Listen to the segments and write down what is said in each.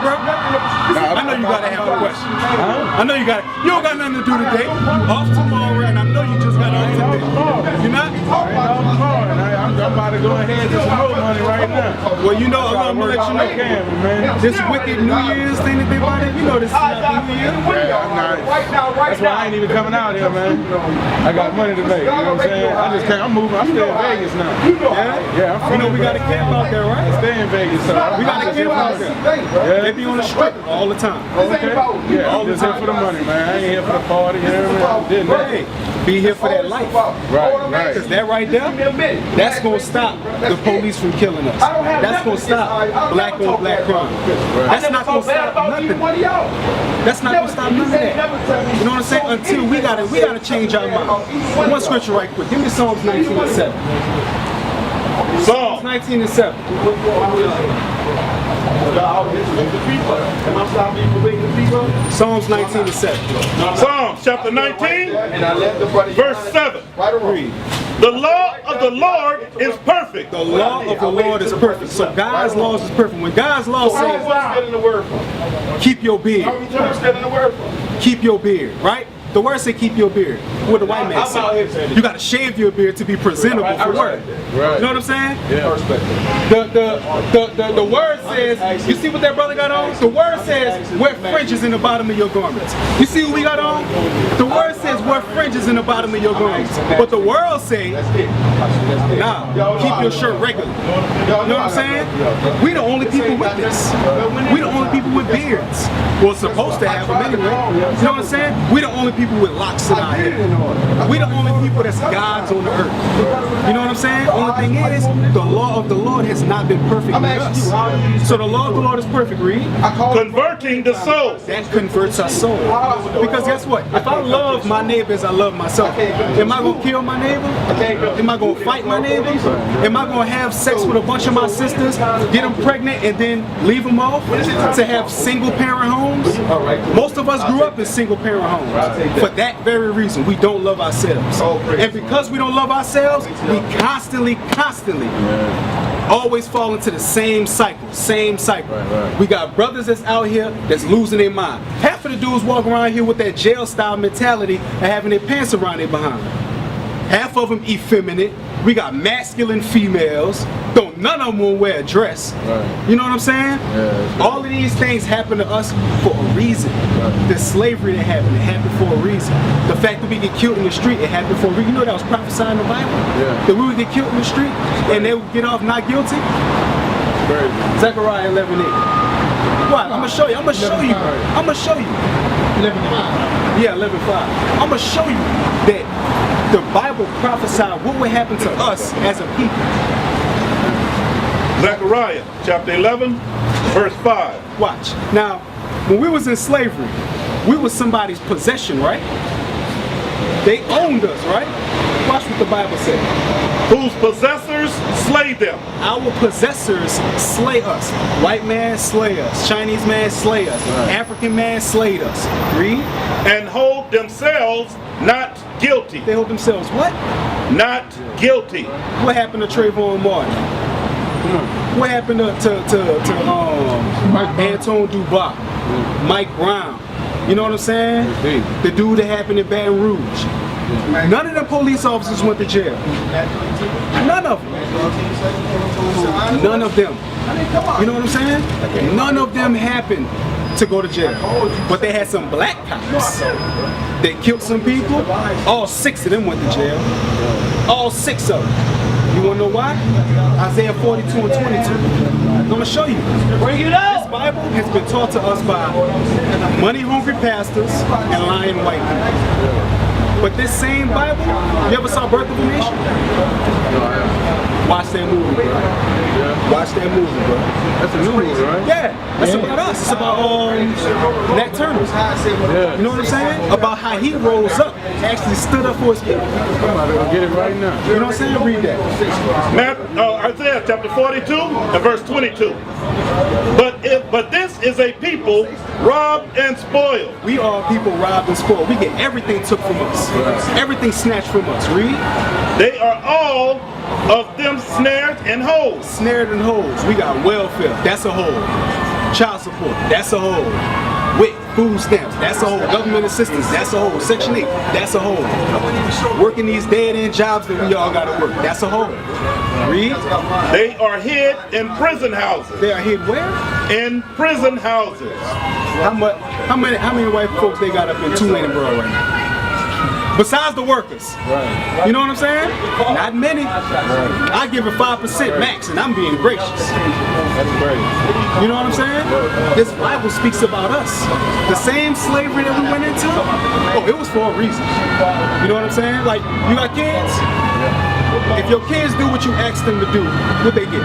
bro? I know you gotta have a question. I know you got. You don't got nothing to do today. You off tomorrow, and I know you just got off today. You not? I'm about to go ahead and get some more money right now. Well, you know, I'm gonna let you know. This wicked New Year's thing that they bought in, you know this is not New Year. That's why I ain't even coming out here, man. I got money to make. You know what I'm saying? I just can't. I'm moving. I'm still in Vegas now. Yeah. You know we got a camp out there, right? I stay in Vegas, so we got a camp out there. They be on the strip all the time. Okay. Yeah, I'm just here for the money, man. I ain't here for the party. You know what I mean? Be here for that life. Right. Because that right there, that's going to stop the police from killing us. That's going to stop black on black crime. That's not going to stop nothing. That's not going to stop none of that. You know what I'm saying? Until we gotta change our mind. One scripture right quick. Give me Psalms 19:7. Psalms 19:7. Psalms 19:7. Psalms chapter 19, verse 7. Read. The law of the Lord is perfect. The law of the Lord is perfect. So God's laws is perfect. When God's law says, keep your beard. Keep your beard, right? The word say keep your beard. What the white man said. You got to shave your beard to be presentable for work. You know what I'm saying? Yeah. The word says, you see what that brother got on? The word says, wear fringes in the bottom of your garments. You see what we got on? The word says, wear fringes in the bottom of your garments. But the world say, nah, keep your shirt regular. You know what I'm saying? We the only people with this. We the only people with beards. Well, supposed to have them anyway. You know what I'm saying? We the only people with locks in our hair. We the only people that's gods on the earth. You know what I'm saying? Only thing is, the law of the Lord has not been perfect in us. So the law of the Lord is perfect, read. Converting the soul. That converts our soul. Because guess what? If I love my neighbor as I love myself, am I going to kill my neighbor? Am I going to fight my neighbor? Am I going to have sex with a bunch of my sisters, get them pregnant, and then leave them off to have single parent homes? Most of us grew up in single parent homes. For that very reason, we don't love ourselves. And because we don't love ourselves, we constantly always fall into the same cycle. We got brothers that's out here that's losing their mind. Half of the dudes walk around here with that jail style mentality and having their pants around their behind. Half of them effeminate. We got masculine females. Don't none of them will wear a dress. You know what I'm saying? All of these things happen to us for a reason. The slavery that happened, it happened for a reason. The fact that we get killed in the street, it happened for a reason. You know that was prophesied in the Bible? That we would get killed in the street and they would get off not guilty? Zechariah 11:8. What? I'm gonna show you. I'm gonna show you. 11:5. Yeah, 11:5. I'm gonna show you that the Bible prophesied what would happen to us as a people. Zechariah chapter 11, verse 5. Watch. Now, when we was in slavery, we was somebody's possession, right? They owned us, right? Watch what the Bible said. Whose possessors slay them. Our possessors slay us. White man slay us. Chinese man slay us. African man slayed us. Read. And hold themselves not guilty. They hold themselves what? Not guilty. What happened to Trayvon Martin? What happened to Antoine Dubois? Mike Brown? You know what I'm saying? The dude that happened in Baton Rouge. None of the police officers went to jail. None of them. None of them. You know what I'm saying? None of them happened to go to jail. But they had some black cops that killed some people. All 6 of them went to jail. All 6 of them. You want to know why? Isaiah 42 and 22. I'm going to show you. Bring it up. This Bible has been taught to us by money-hungry pastors and lying white people. But this same Bible, you ever saw Birth of a Nation? Watch that movie, bro. Watch that movie, bro. That's a new movie, right? Yeah, that's about us. It's about Nat Turner. You know what I'm saying? About how he rose up, actually stood up for his people. I'm about to get it right now. You know what I'm saying? Read that. Isaiah chapter 42 and verse 22. But this is a people robbed and spoiled. We are people robbed and spoiled. We get everything took from us. Everything snatched from us. Read. They are all of them snared and holes. Snared and holes. We got welfare. That's a hole. Child support, that's a whole. WIC, food stamps, that's a whole. Government assistance, that's a whole. Section 8, that's a whole. Working these dead-end jobs that we all gotta work, that's a whole. Read. They are hid in prison houses. They are hid where? In prison houses. How many white folks they got up in Tulane and Borough right now? Besides the workers. Right. You know what I'm saying? Not many. I give it 5% max, and I'm being gracious. That's crazy. You know what I'm saying? This Bible speaks about us. The same slavery that we went into, oh, it was for a reason. You know what I'm saying? Like, you got kids? If your kids do what you ask them to do, what they get?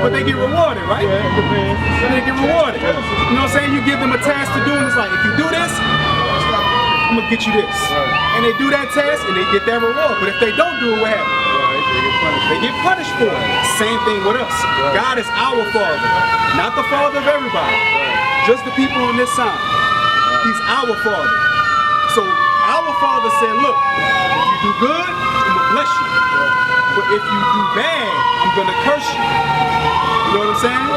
But they get rewarded, right? Yeah, it depends. They get rewarded. You know what I'm saying? You give them a task to do, and it's like, if you do this, I'm gonna get you this. And they do that task, and they get that reward. But if they don't do it, what happens? They get punished for it. Same thing with us. God is our Father, not the Father of everybody. Just the people on this side. He's our Father. So our Father said, look, if you do good, I'm gonna bless you. But if you do bad, I'm gonna curse you. You know what I'm saying?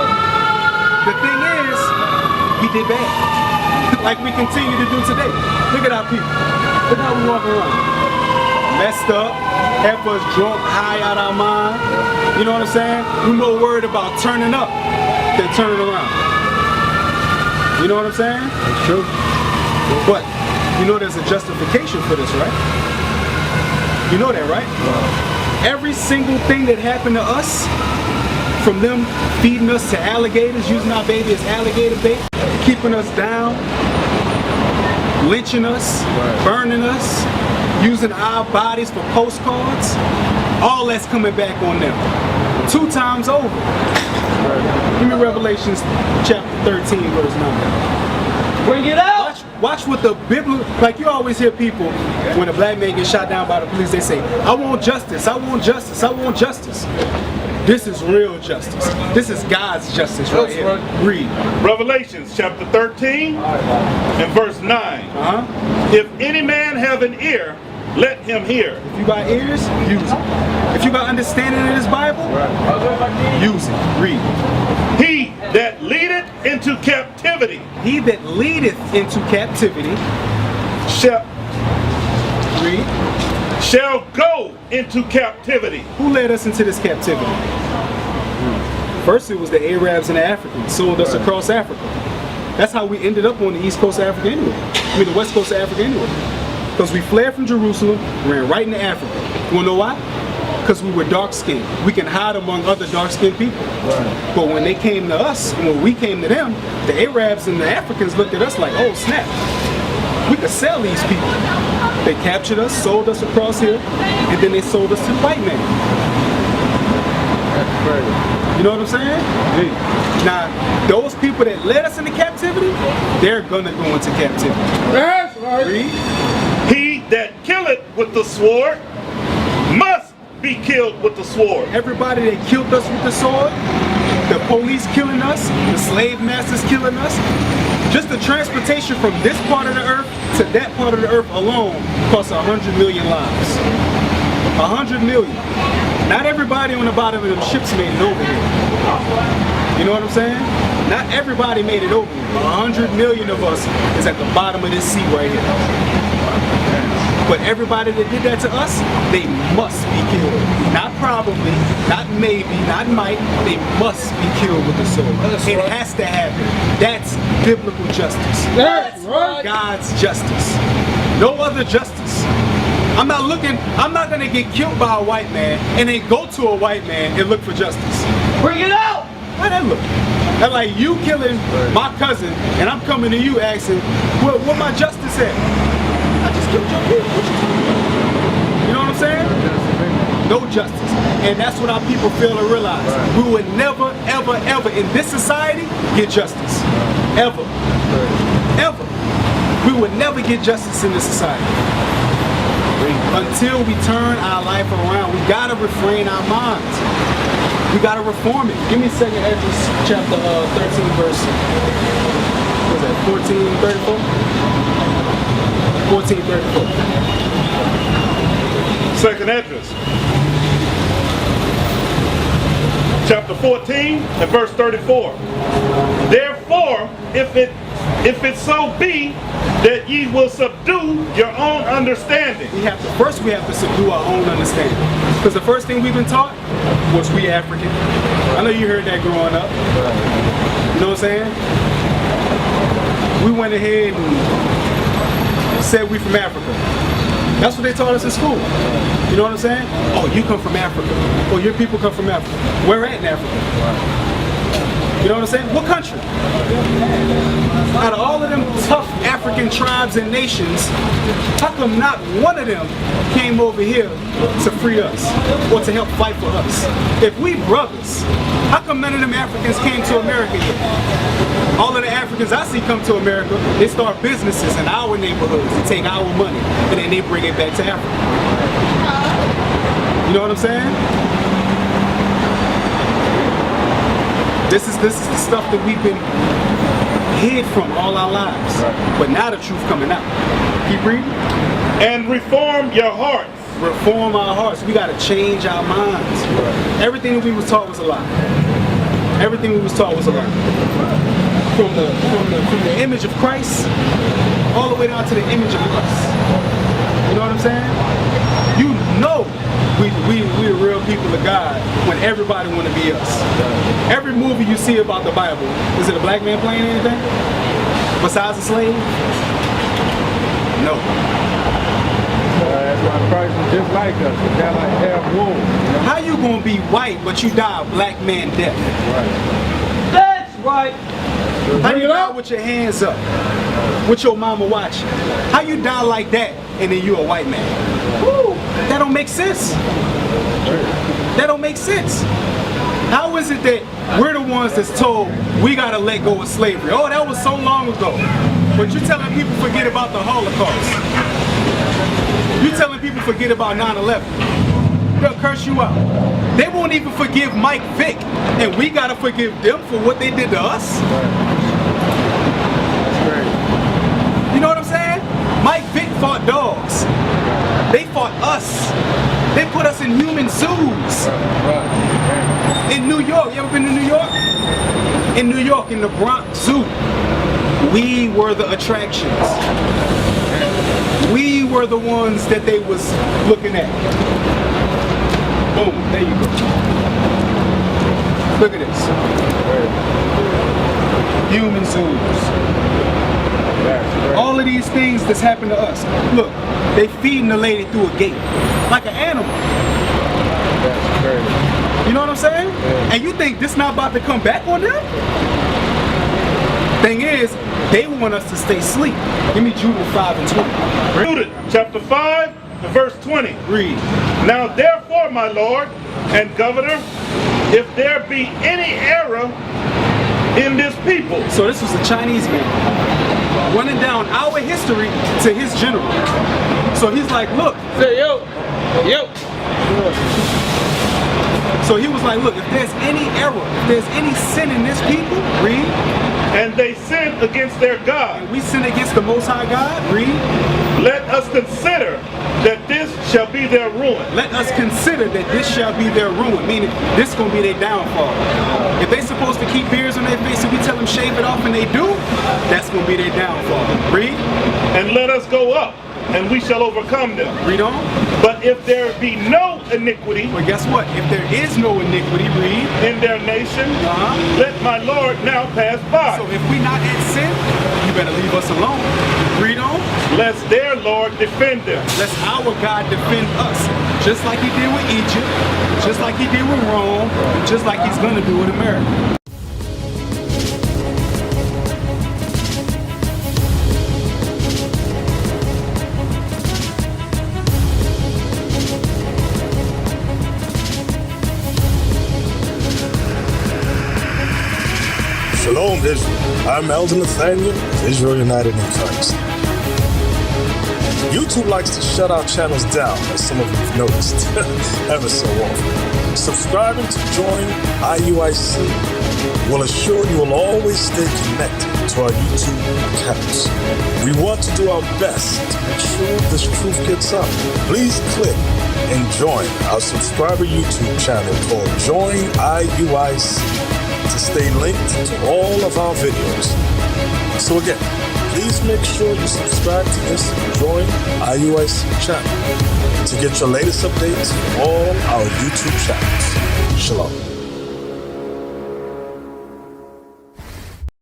The thing is, he did bad. Like we continue to do today. Look at our people. Look how we walk around. Messed up, half us drunk, high out our mind. You know what I'm saying? We're more worried about turning up than turning around. You know what I'm saying? It's true. But you know there's a justification for this, right? You know that, right? Every single thing that happened to us, from them feeding us to alligators, using our baby as alligator bait, keeping us down, lynching us, burning us, using our bodies for postcards, all that's coming back on them. 2 times over. Give me Revelations chapter 13, verse 9. Bring it out! Watch what the biblical, like you always hear people, when a black man gets shot down by the police, they say, I want justice, I want justice, I want justice. This is real justice. This is God's justice right here. Read. Revelations chapter 13 and verse 9. If any man have an ear, let him hear. If you got ears, use it. If you got understanding in this Bible, use it. Read. He that leadeth into captivity. He that leadeth into captivity shall go into captivity. Who led us into this captivity? First it was the Arabs and the Africans sold us across Africa. That's how we ended up on the east coast of Africa anyway. I mean the west coast of Africa anyway. Because we fled from Jerusalem, ran right into Africa. You wanna know why? Because we were dark-skinned. We can hide among other dark-skinned people. But when they came to us, and when we came to them, the Arabs and the Africans looked at us like, oh snap, we could sell these people. They captured us, sold us across here, and then they sold us to the white man. That's crazy. You know what I'm saying? Now, those people that led us into captivity, they're gonna go into captivity. That's right. Read. He that killeth with the sword must be killed with the sword. Everybody that killed us with the sword, the police killing us, the slave masters killing us, just the transportation from this part of the earth to that part of the earth alone costs 100 million lives. 100 million. Not everybody on the bottom of them ships made it over here. You know what I'm saying? Not everybody made it over here. 100 million of us is at the bottom of this sea right here. But everybody that did that to us, they must be killed. Not probably, not maybe, not might. They must be killed with the sword. It has to happen. That's biblical justice. That's right. God's justice. No other justice. I'm not gonna get killed by a white man and then go to a white man and look for justice. Bring it out! How that look? That's like you killing my cousin and I'm coming to you asking, what my justice at? I just killed your kid. What you talking about? You know what I'm saying? No justice. And that's what our people fail to realize. We would never, ever, ever in this society get justice. Ever. Ever. We would never get justice in this society. Until we turn our life around, we gotta refrain our minds. We gotta reform it. Give me 2nd Esdras chapter 13 verse. What was that? 14:34? 14:34. 2nd Esdras chapter 14 and verse 34. Therefore, if it so be that ye will subdue your own understanding. First we have to subdue our own understanding. Because the first thing we've been taught was we African. I know you heard that growing up. You know what I'm saying? We went ahead and said we from Africa. That's what they taught us in school. You know what I'm saying? Oh, you come from Africa. Oh, your people come from Africa. Where at in Africa? You know what I'm saying? What country? Out of all of them tough African tribes and nations, how come not one of them came over here to free us or to help fight for us? If we brothers, how come none of them Africans came to America yet? All of the Africans I see come to America, they start businesses in our neighborhoods and take our money and then they bring it back to Africa. You know what I'm saying? This is the stuff that we've been hid from all our lives. But now the truth coming out. Keep reading. And reform your hearts. Reform our hearts. We got to change our minds. Everything that we was taught was a lie. Everything we was taught was a lie. From the image of Christ all the way down to the image of us. You know what I'm saying? You know we the real people of God when everybody want to be us. Every movie you see about the Bible, is it a black man playing anything? Besides a slave? No. That's why Christ was just like us. He got like half wool. How you gonna be white but you die a black man death? Right. That's right. How you die with your hands up? With your mama watching? How you die like that and then you a white man? Woo, that don't make sense. That don't make sense. How is it that we're the ones that's told we gotta let go of slavery? Oh, that was so long ago. But you're telling people forget about the Holocaust. You're telling people forget about 9/11. They'll curse you out. They won't even forgive Mike Vick, and we gotta forgive them for what they did to us. You know what I'm saying? Mike Vick fought dogs. They fought us. They put us in human zoos. In New York, you ever been to New York? In New York, in the Bronx Zoo, we were the attractions. We were the ones that they was looking at. Boom, there you go. Look at this. Human zoos. All of these things that's happened to us. Look, they feeding the lady through a gate. Like an animal. That's crazy. You know what I'm saying? Yeah. And you think this not about to come back on them? Thing is, they want us to stay asleep. Give me Jude 5 and 20. Jude chapter 5 and verse 20. Read. Now therefore, my Lord and Governor, if there be any error in this people. So this was a Chinese man running down our history to his general. So he's like, look, Say, yo. So he was like, look, if there's any error, if there's any sin in this people, read. And they sin against their God. And we sin against the Most High God, read. Let us consider that this shall be their ruin. Let us consider that this shall be their ruin, meaning this is going to be their downfall. If they supposed to keep beards on their face and we tell them shave it off and they do, that's going to be their downfall. Read. And let us go up, and we shall overcome them. Read on. But if there be no iniquity, Well, guess what? If there is no iniquity, read. in their nation, Uh-huh. let my Lord now pass by, So if we not in sin, you better leave us alone. Read on. lest their Lord defend them. Let our God defend us. Just like he did with Egypt, just like he did with Rome, and just like he's going to do with America. Shalom, Israel. I'm Elder Nathaniel of Israel United in Christ. YouTube likes to shut our channels down, as some of you have noticed, ever so often. Subscribing to join iuic will assure you will always stay connected to our YouTube accounts. We want to do our best to make sure this truth gets out. Please click and join our subscriber YouTube channel called Join iuic to stay linked to all of our videos. So again, please make sure you subscribe to this Join iuic channel to get your latest updates from all our YouTube channels. Shalom.